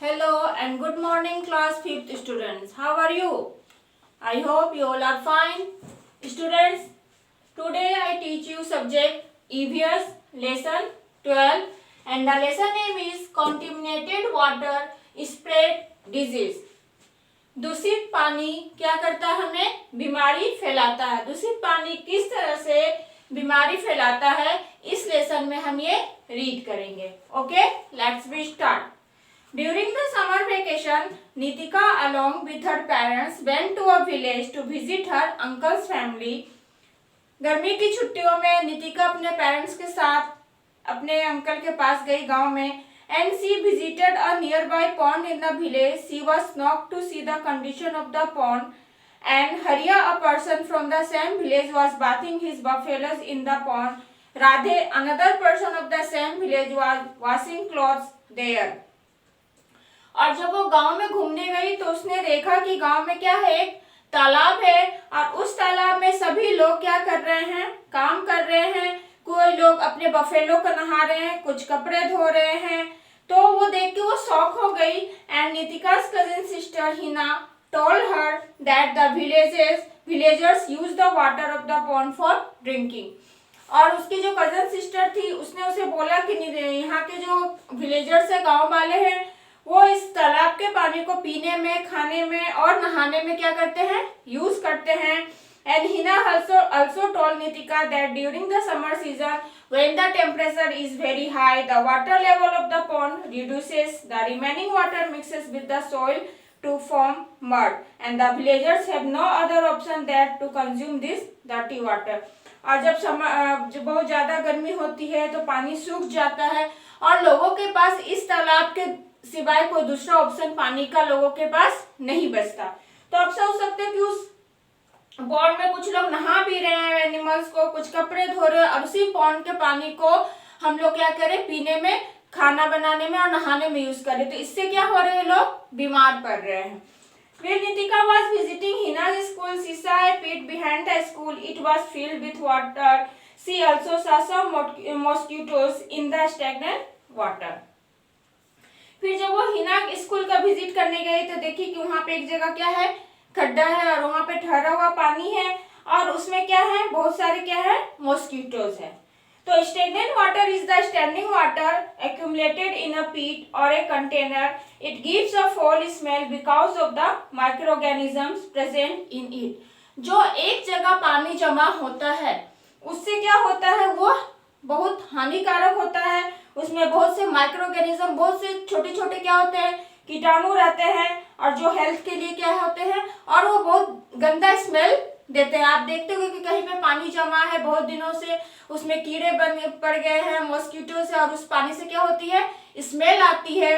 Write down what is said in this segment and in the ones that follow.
Hello and good morning class 5th students. How are you? I hope you all are fine. Students, today I teach you subject EVS lesson 12 and the lesson name is contaminated water spread disease. दूषित पानी क्या करता है, हमें बीमारी फैलाता है. दूषित पानी किस तरह से बीमारी फैलाता है इस लेसन में हम ये रीड करेंगे. Okay, let's be start. During the summer vacation, Nitika along with her parents went to a village to visit her uncle's family. गर्मी की छुट्टियों में नितिका अपने पेरेंट्स के साथ अपने अंकल के पास गई गांव में. And she visited a nearby pond in the village. She was shocked to see the condition of the pond. And Hariya, a person from the same village, was bathing his buffaloes in the pond. Radhe, another person of the same village, was washing clothes there. और जब वो गांव में घूमने गई तो उसने देखा कि गांव में क्या है, एक तालाब है और उस तालाब में सभी लोग क्या कर रहे हैं, काम कर रहे हैं. कोई लोग अपने बफेलो को नहा रहे हैं, कुछ कपड़े धो रहे हैं. तो वो देख के वो शॉक हो गई. एंड नितिका's cousin sister Hina told her that the villagers use the water of the pond for drinking. और उसकी जो कजन सिस्टर थी उसने उसे बोला कि यहाँ के जो विलेजर्स है, गांव वाले हैं, वो इस तालाब के पानी को पीने में, खाने में और नहाने में क्या करते हैं, यूज करते हैं. And Hina also told Nitika that during the summer season, when the temperature is very high, the water level of the pond reduces. The remaining water mixes with the soil to form mud, and the villagers have no other option than to consume this dirty water. और जब बहुत ज्यादा गर्मी होती है तो पानी सूख जाता है और लोगों के पास इस तालाब के सिवाय कोई दूसरा ऑप्शन पानी का लोगों के पास नहीं बचता. तो अब सोच सकते हैं कि उस पॉन्ड में कुछ लोग नहा भी रहे हैं एनिमल्स को, कुछ कपड़े धो रहे हैं और उसी पॉन्ड के पानी को हम लोग क्या करें, पीने में, खाना बनाने में और नहाने में यूज करें. तो इससे क्या हो रहे हैं, लोग बीमार पड़ रहे हैं. When Nitika was visiting Hina's school, she saw a pit behind the school. It was filled with water. She also saw some mosquitoes in the stagnant water. फिर जब वो हिना स्कूल का विजिट करने गई तो देखी कि वहाँ पे एक जगह क्या है, खड्डा है और वहाँ पे ठहरा हुआ पानी है और उसमें क्या है, बहुत सारे क्या है, मॉस्किटोज है. तो stagnant water is the standing water accumulated in a pit or a container. It gives a foul smell because of the microorganisms present in it. जो एक जगह पानी जमा होता है उससे क्या होता है, वो बहुत हानिकारक होता है. उसमें बहुत से माइक्रोऑर्गेनिज्म, बहुत से छोटे छोटे क्या होते हैं, कीटाणु रहते हैं और जो हेल्थ के लिए क्या होते हैं, और वो बहुत गंदा स्मेल देते हैं. आप देखते हो कि कहीं पे पानी जमा है बहुत दिनों से, उसमें कीड़े पड़ गए हैं, मॉस्किटो से, और उस पानी से क्या होती है, स्मेल आती है.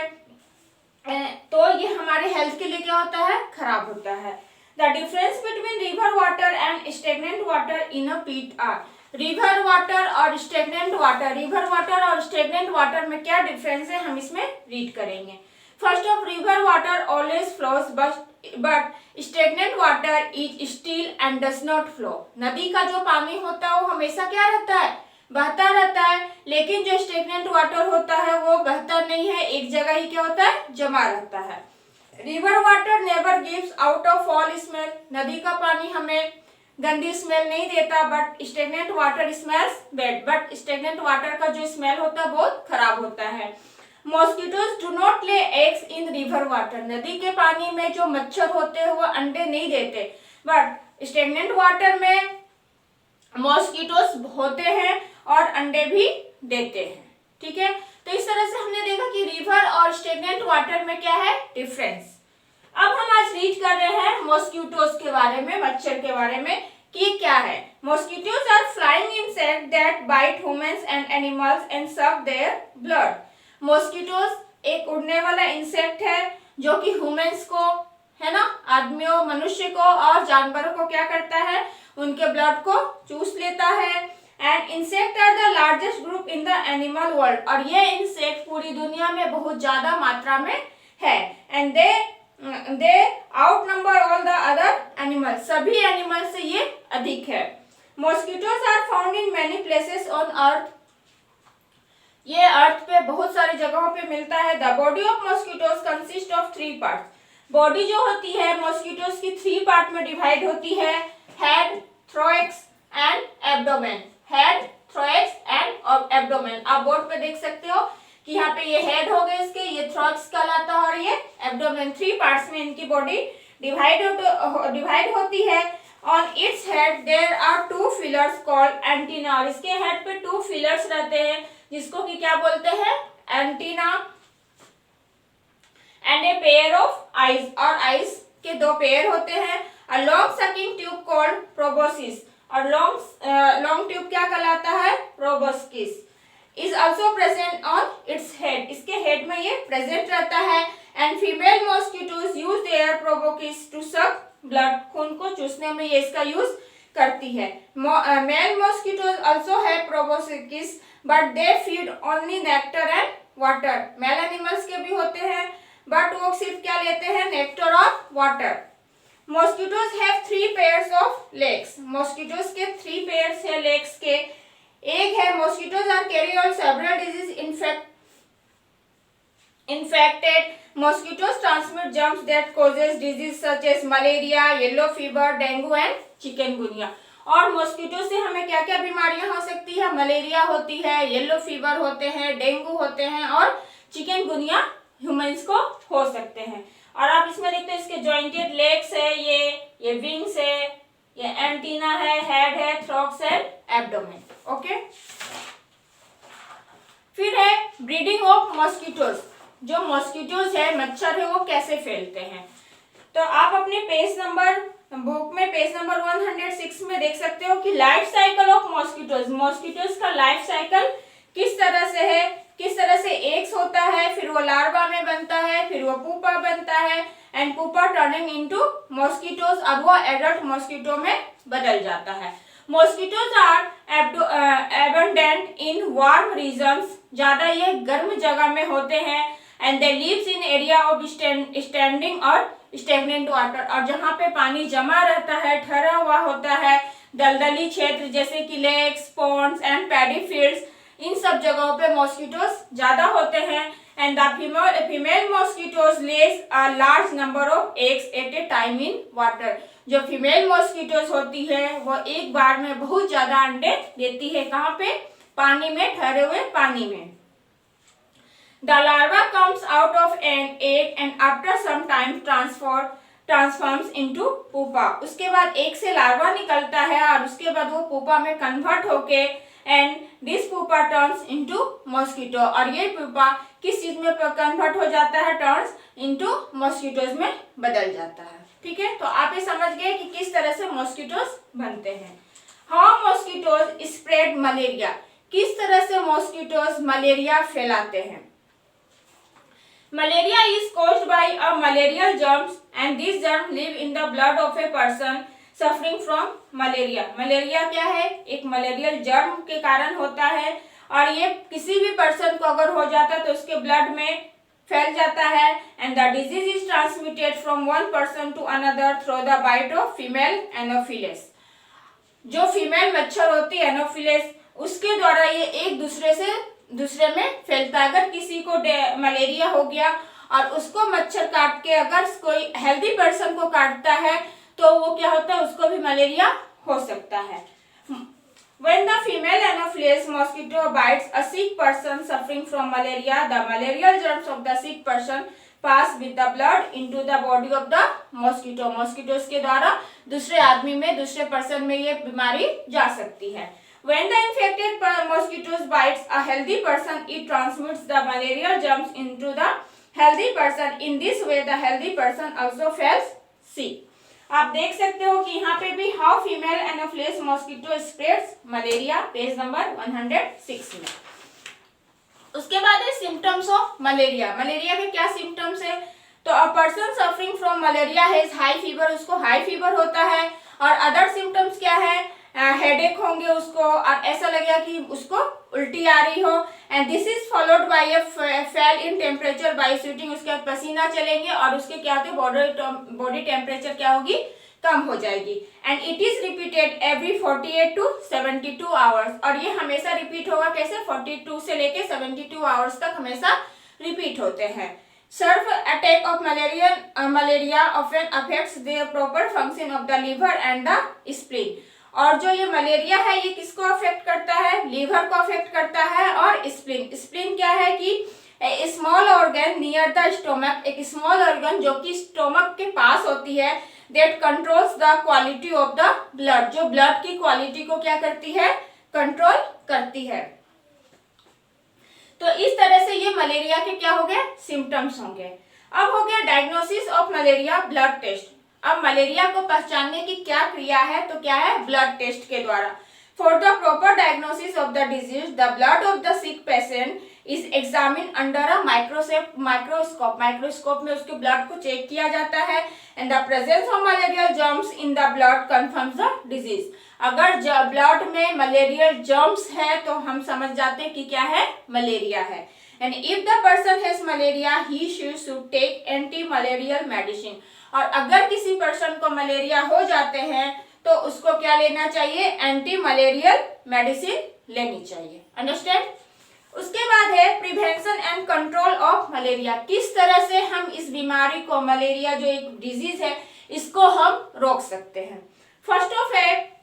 तो ये हमारे हेल्थ के लिए क्या होता है, खराब होता है. The difference between river water and stagnant water in a pit are. River water और स्टेगनेंट वाटर, रिवर वाटर और स्टेगनेंट वाटर में क्या डिफरेंस है हम इसमें रीड करेंगे. First of, river water always flows but stagnant water is still and does not flow. नदी का जो पानी होता है वो हमेशा क्या रहता है, बहता रहता है, लेकिन जो स्टेगनेंट वाटर होता है वो बहता नहीं है, एक जगह ही क्या होता है, जमा रहता है. River water never gives out of fall smell. नदी का पानी हमें गंदी स्मेल नहीं देता, but stagnant water smells bad. But stagnant water का जो स्मेल होता है बहुत खराब होता है. Mosquitoes do not lay eggs in river water. नदी के पानी में जो मच्छर होते हैं वो अंडे नहीं देते, बट स्टेगनेंट वाटर में मॉस्किटोज होते हैं और अंडे भी देते हैं. ठीक है, तो इस तरह से हमने देखा कि रिवर और स्टेगनेंट वाटर में क्या है डिफरेंस. अब हम आज रीड कर रहे हैं मॉस्किटोज के बारे में, मच्छर के बारे में कि क्या है. Mosquitoes are flying insect that bite humans and animals and suck their blood. Mosquitoes एक उड़ने वाला इंसेक्ट है जो कि ह्यूमंस को, है ना, आदमियों, मनुष्य को और जानवरों को क्या करता है, उनके ब्लड को चूस लेता है. And insect are the largest group in the animal world. और ये इंसेक्ट पूरी दुनिया में बहुत ज्यादा मात्रा में है. And they outnumber all the other animals. सभी एनिमल से ये अधिक है. Mosquitoes are found in many places on earth. ये अर्थ पे बहुत सारी जगहों पे मिलता है। The body of mosquitoes consist of 3 parts. Body जो होती है मॉस्किटोज की 3 पार्ट में डिवाइड होती है, head, thorax and abdomen. Head, thorax and abdomen. आप बोर्ड पे देख सकते हो कि यहाँ पे ये हेड हो गए इसके, ये थ्रोएक्स कहलाता है और ये एब्डोमेन। 3 पार्ट्स में इनकी बॉडी डिवाइड होती है। On its head there are 2 fillers called antenna। और इसके हेड पे 2 fillers रहते हैं जिसको कि क्या बोलते हैं, antenna. And a pair of eyes, और आईज के 2 पेयर होते हैं। A long sucking tube called proboscis, और लॉन्ग ट्यूब क्या कहलाता है, proboscis. Is also present on its head, इसके हेड में ये प्रेजेंट रहता है। And female mosquitoes use their proboscis to suck blood, खून को चूसने में ये इसका यूज करती है। मेल मॉस्किटोज ऑल्सो है proboscis but they feed only nectar and water. Male animals के भी होते हैं बट वो सिर्फ क्या लेते हैं, नेक्टर और water. Mosquitoes have 3 pairs of legs, mosquitoes के 3 पेयर्स है लेग्स के। एक है mosquitoes are carry on several disease infected mosquitoes transmit germs that causes disease such as malaria, yellow fever, dengue and chikungunya। और mosquito से हमें क्या क्या बीमारियां हो सकती है, मलेरिया होती है, येलो फीवर होते हैं, डेंगू होते हैं और चिकनगुनिया ह्यूमंस को हो सकते हैं। और आप इसमें देखते हैं इसके जॉइंटेड लेग्स है, ये विंग्स है, ये एंटीना है, हेड है, थ्रोक्स है, एब्डोमेन। ओके, फिर है ब्रीडिंग ऑफ मॉस्किटोज। जो मॉस्किटोज है, मच्छर है, वो कैसे फैलते हैं। तो आप अपने बुक में पेज नंबर 106 में देख सकते हो कि life cycle of mosquitoes, mosquitoes का लाइफ साइकिल किस तरह से है, किस तरह से एग्स होता है, फिर वो लार्वा में बनता है, फिर वो पुपा बनता है and pupa turning into mosquitoes, और वो एडल्ट मॉस्किटो में बदल जाता है। Mosquitoes are abundant in warm regions, ज्यादा ये गर्म जगह में होते हैं। And they lives in area of standing और स्टेगनेंट वाटर, और जहाँ पे पानी जमा रहता है, ठहरा हुआ होता है, दलदली क्षेत्र जैसे कि lakes, ponds and paddy fields, इन सब जगहों पे मॉस्किटोज ज्यादा होते हैं। And the female mosquitoes lays a large number of eggs at a time in water. जो फीमेल मॉस्किटोज होती है वो एक बार में बहुत ज्यादा अंडे देती है, कहाँ पे, पानी में, ठहरे हुए पानी में। The larva comes out of an egg and after some time transforms into pupa। उसके बाद एक से लार्वा निकलता है और उसके बाद वो पुपा में कन्वर्ट होके and this pupa turns into mosquito, और ये पुपा किस चीज में कन्वर्ट हो जाता है, टर्न्स into mosquitoes में बदल जाता है। ठीक है, तो आप ये समझ गए कि किस तरह से मॉस्किटोज बनते हैं। हाउ मॉस्किटोज स्प्रेड मलेरिया, किस तरह से मॉस्किटोज मलेरिया फैलाते हैं। Malaria is caused by a malarial germs and these germs live in the blood of a person suffering from malaria। Malaria क्या है, एक मलेरियल जर्म के कारण होता है और ये किसी भी पर्सन को अगर हो जाता है तो उसके ब्लड में फैल जाता है। And the disease is transmitted from one person to another through the bite of female Anopheles. जो फीमेल मच्छर होती है एनोफिलिस, उसके द्वारा ये एक दूसरे में फैलता है। अगर किसी को मलेरिया हो गया और उसको मच्छर काट के अगर कोई हेल्दी पर्सन को काटता है तो वो क्या होता है, उसको भी मलेरिया हो सकता है। When the female Anopheles mosquito bites a sick person suffering from malaria, the malarial germs of the sick person pass with the blood into the body of the mosquito। Mosquitoes के द्वारा दूसरे आदमी में, दूसरे person में ये बीमारी जा सकती है। When the infected mosquitoes bites a healthy person, it transmits the malarial germs into the healthy person। In this way, the healthy person also falls sick। आप देख सकते हो कि यहाँ पे भी how female Anopheles mosquito spreads malaria, page number 106 में। उसके बाद है सिम्टम्स ऑफ मलेरिया। मलेरिया के क्या सिम्टम्स है, तो a person suffering from malaria has high fever, उसको हाई फीवर होता है। और अदर सिम्टम्स क्या है, हेडेक होंगे उसको और ऐसा लगेगा कि उसको उल्टी आ रही हो। And this is followed by a fall in temperature by sweating, उसके बाद पसीना चलेंगे और उसके क्या होते हैं, बॉडी टेम्परेचर क्या होगी, कम हो जाएगी। And it is repeated every 48 to 72 hours, और ये हमेशा रिपीट होगा कैसे, 42 से लेके 72 आवर्स तक हमेशा रिपीट होते हैं। Severe attack of malaria often affects the proper function of the liver and the spleen. और जो ये मलेरिया है ये किसको अफेक्ट करता है, लीवर को अफेक्ट करता है और स्प्लीन। स्प्लीन क्या है कि small organ near the stomach, एक स्मॉल ऑर्गन जो कि स्टोमक के पास होती है, that controls the quality of the blood, जो ब्लड की क्वालिटी को क्या करती है, कंट्रोल करती है। तो इस तरह से ये मलेरिया के क्या हो गए, सिम्टम्स होंगे। अब हो गया diagnosis of malaria, blood test. अब मलेरिया को पहचानने की क्या क्रिया है, तो क्या है, ब्लड टेस्ट के द्वारा। For the proper diagnosis of the disease the blood of the sick patient is examine under a microscope. Microscope में उसके ब्लड को चेक किया जाता है। And the presence of malarial germs in the blood confirms the disease. अगर blood में malarial germs है तो हम समझ जाते हैं कि क्या है, मलेरिया है। And if the person has malaria he should take anti malarial medicine. और अगर किसी पर्सन को मलेरिया हो जाते हैं तो उसको क्या लेना चाहिए, एंटी मलेरियल मेडिसिन लेनी चाहिए। अंडरस्टैंड। उसके बाद है prevention and control of malaria. किस तरह से हम इस बीमारी को, मलेरिया जो एक डिजीज है, इसको हम रोक सकते हैं। फर्स्ट ऑफ है,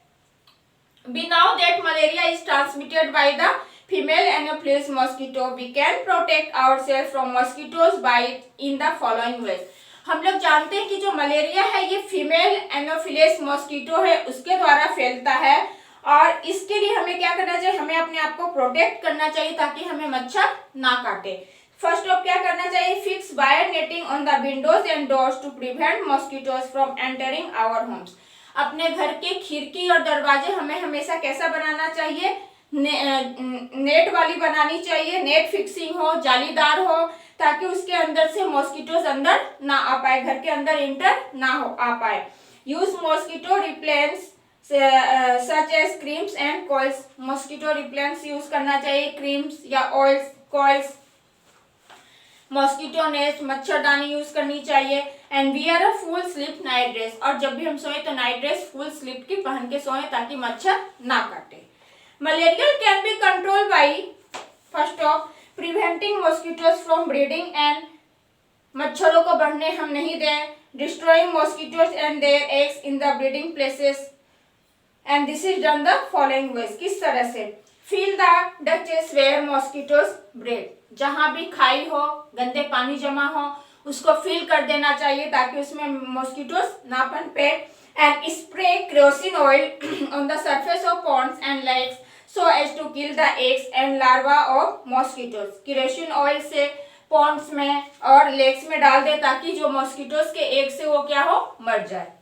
we know that malaria is transmitted by the female anopheles mosquito. We can protect ourselves from mosquitoes bite in the following ways. हम लोग जानते हैं कि जो मलेरिया है ये फीमेल एनोफिलेस मॉस्किटो है उसके द्वारा फैलता है, और इसके लिए हमें क्या करना चाहिए, हमें अपने आप को प्रोटेक्ट करना चाहिए ताकि हमें मच्छर ना काटे। फर्स्ट ऑफ क्या करना चाहिए, fix wire netting on the windows and doors to prevent mosquitoes from entering our homes. अपने घर के खिड़की और दरवाजे हमें हमेशा कैसा बनाना चाहिए, नेट वाली बनानी चाहिए, नेट फिक्सिंग हो, जालीदार हो, ताकि उसके अंदर से मॉस्किटोज अंदर ना आ पाए, घर के अंदर इंटर ना हो आ पाए। Use mosquito repellents such as creams and coils. Mosquito repellents use करना चाहिए, क्रीम्स या ऑयल्स, कॉइल्स, मॉस्किटो नेट, मच्छरदानी यूज करनी चाहिए। And wear a full sleeve night dress. और जब भी हम सोए तो नाइट ड्रेस फुल स्लीप की पहन के सोए ताकि मच्छर ना काटे। Malaria can be control by first of preventing mosquitoes from breeding and, मच्छरों को बढ़ने हम नहीं दें, destroying mosquitoes and their eggs in the breeding places, and this is done the following ways. किस तरह से, fill the ditches where mosquitoes breed. जहां भी खाई हो, गंदे पानी जमा हो, उसको फिल कर देना चाहिए ताकि उसमें मॉस्किटोज ना पनपे। And spray kerosene oil on the surface of ponds and lakes so as to kill the eggs and larva of mosquitoes. Kerosene oil से पॉन्ड्स में और लेक्स में डाल दे ताकि जो मॉस्किटोज के एग से वो क्या हो, मर जाए।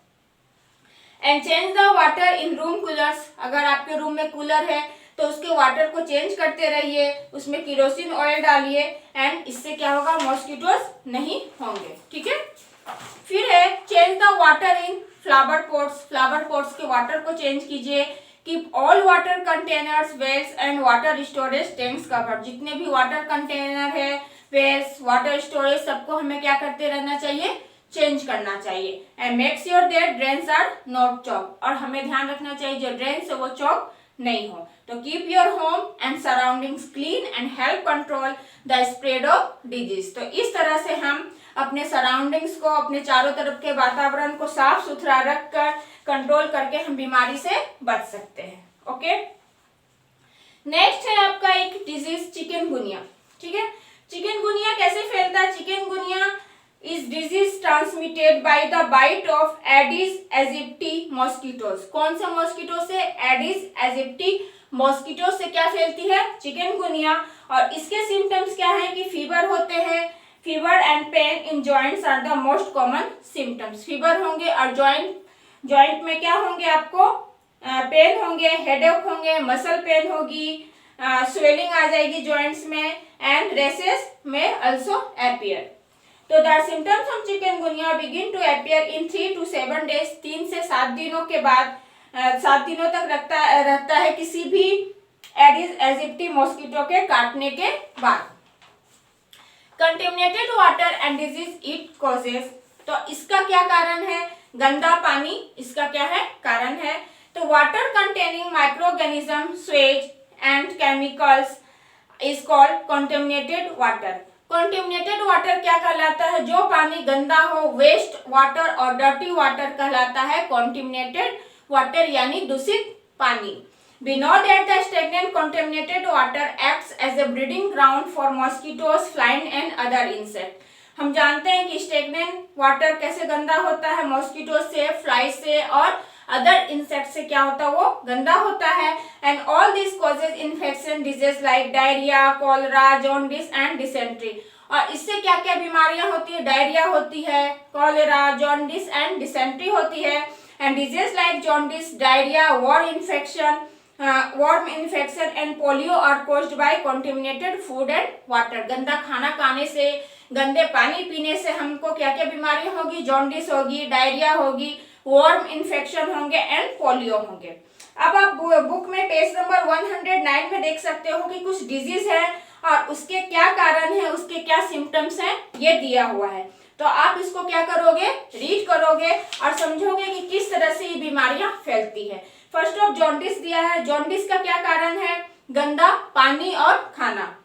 And change the water in room coolers. अगर आपके रूम में कूलर है तो उसके वाटर को चेंज करते रहिए, उसमें केरोसिन ऑयल डालिए, एंड इससे क्या होगा, मॉस्किटोज नहीं होंगे। ठीक है। फिर है change the water in flower pots. Flower pots के वाटर को चेंज कीजिए। Keep all water containers, wells and water storage tanks covered. जितने भी वाटर कंटेनर है, वेल्स, वाटर स्टोरेज, सबको हमें क्या करते रहना चाहिए, चेंज करना चाहिए। And make sure that drains are not choked. और हमें ध्यान रखना चाहिए जो ड्रेन है वो चॉक नहीं हो। तो keep your home and surroundings clean and help control the spread of disease. तो इस तरह से हम अपने सराउंडिंग्स को, अपने चारों तरफ के वातावरण को साफ सुथरा रखकर, कंट्रोल करके हम बीमारी से बच सकते हैं। ओके। नेक्स्ट है आपका एक डिजीज चिकनगुनिया। ठीक है। चिकनगुनिया कैसे फैलता है, chikungunya is disease transmitted by the bite of Aedes aegypti mosquitoes. कौन से मॉस्किटो से, एडिस एजिप्टी मॉस्किटो से क्या फैलती है, चिकनगुनिया। और इसके सिम्टम्स क्या है कि फीवर होते हैं, fever and pain in joints are the most common symptoms. Fever होंगे और जॉइंट में क्या होंगे, आपको पेन होंगे, हेडेक होंगे, मसल पेन होगी, स्वेलिंग आ जाएगी जॉइंट्स में, and rashes may also appear. तो the symptoms of chikungunya begin to appear in 3 to 7 days। 3 से 7 दिनों के बाद, 7 दिनों तक रहता है किसी भी एडिस एजिप्टी मॉस्किटो के काटने के बाद। Contaminated water and disease it causes. तो इसका क्या कारण है? गंदा पानी इसका क्या है? कारण है। तो water containing microorganism, Suez and chemicals is called contaminated water. Contaminated water क्या कहलाता है? जो पानी गंदा हो, वेस्ट वाटर और डर्टी वाटर कहलाता है कॉन्टेमिनेटेड वाटर, यानी दूषित पानी। We know that the stagnant contaminated water acts as a breeding ground for mosquitoes, flies and other insects. हम जानते हैं कि स्टेगनेंट वाटर कैसे गंदा होता है? मॉस्किटो से, फ्लाई से और अदर इंसेक्ट से क्या होता है? वो गंदा होता है। And all this causes infection disease like diarrhoea, cholera, jaundice and dysentery. और इससे क्या क्या बीमारियां होती है? डायरिया होती है, कॉलरा, जॉन्डिस एंड डिसेंट्री होती है। And disease like jaundice, diarrhoea, worm infection and polio are caused by contaminated food and water. गंदा खाना खाने से, गंदे पानी पीने से हमको क्या क्या बीमारियां होगी? जॉन्डिस होगी, डायरिया होगी, वर्म इन्फेक्शन होंगे एंड पोलियो होंगे। अब आप बुक में पेज नंबर 109 में देख सकते हो कि कुछ डिजीज है और उसके क्या कारण है, उसके क्या सिम्टम्स हैं, ये दिया हुआ है। तो आप इसको क्या करोगे? रीड करोगे और समझोगे कि किस तरह से ये बीमारियां फैलती है। फर्स्ट ऑफ जॉन्डिस दिया है। जॉन्डिस का क्या कारण है? गंदा पानी और खाना।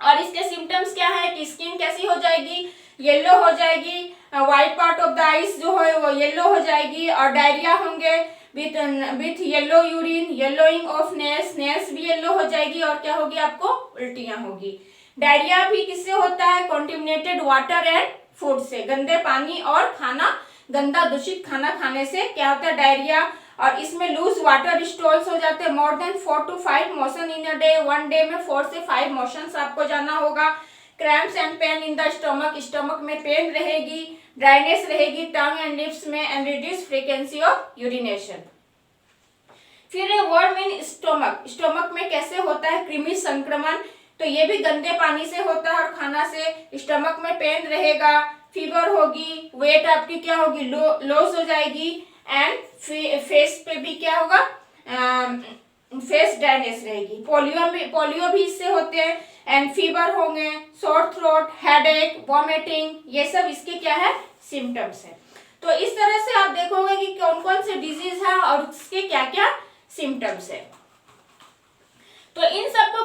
और इसके सिम्टम्स क्या है कि स्किन कैसी हो जाएगी? येलो हो जाएगी, white part of the eyes जो है वो येलो हो जाएगी, और डायरिया होंगे with yellow urine, yellowing of nails, nails भी येलो हो जाएगी, और क्या होगी? आपको उल्टियां होगी। डायरिया भी किससे होता है? कॉन्टेमिनेटेड वाटर एंड फूड से, गंदे पानी और खाना, गंदा दूषित खाना खाने से क्या होता है? डायरिया। और इसमें लूज वाटर स्टोल्स हो जाते हैं, more than 4 to 5 motion in a day, 1 day में 4 से 5 मोशंस आपको जाना होगा। Cramps and pain in the stomach, stomach में पेन रहेगी, ड्राइनेस रहेगी टंग एंड लिप्स में, and reduce frequency of urination. फिर है वर्म इन स्टमक। स्टमक में कैसे होता है? कृमि संक्रमण, तो ये भी गंदे पानी से होता है और खाना से। स्टमक में पेन रहेगा, फीवर होगी, वेट आपकी क्या होगी? लॉस हो जाएगी, एंड फेस पे भी क्या होगा? फेस ड्राइनेस रहेगी। पोलियो भी इससे होते हैं, एंड फीवर होंगे, सोर थ्रोट, हेडेक, वॉमिटिंग, ये सब इसके क्या है? सिम्टम्स है। तो इस तरह से आप देखोगे कि कौन कौन से डिजीज है और उसके क्या क्या सिम्टम्स है। तो इन सबको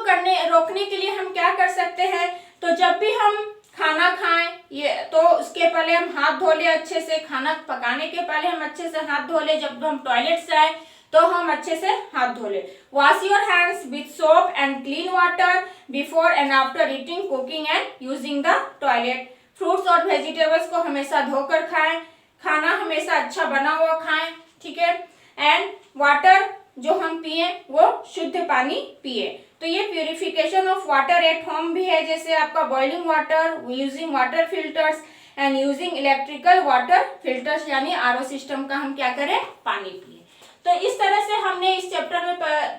रोकने के लिए हम क्या कर सकते हैं? तो जब भी हम खाना खाएं, ये तो उसके पहले हम हाथ धो ले अच्छे से। खाना पकाने के पहले हम अच्छे से हाथ धो ले। जब हम टॉयलेट से आए तो हम अच्छे से हाथ धो ले। Wash your hands with soap and clean water before and after eating, cooking and using the toilet. Fruits और वेजिटेबल्स को हमेशा धोकर खाएं। खाना हमेशा अच्छा बना हुआ खाएं, ठीक है। एंड वाटर जो हम पिए वो शुद्ध पानी पिए। तो ये purification of water at home भी है, जैसे आपका boiling water, using water filters and using electrical water filters, यानी आरओ सिस्टम का हम क्या करें? पानी पिए। तो इस तरह से हमने इस चैप्टर में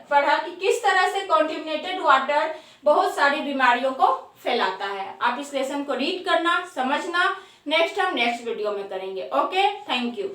पढ़ा कि किस तरह से कॉन्टेमिनेटेड वाटर बहुत सारी बीमारियों को फैलाता है। आप इस लेसन को रीड करना, समझना। नेक्स्ट हम नेक्स्ट वीडियो में करेंगे। Okay, thank you.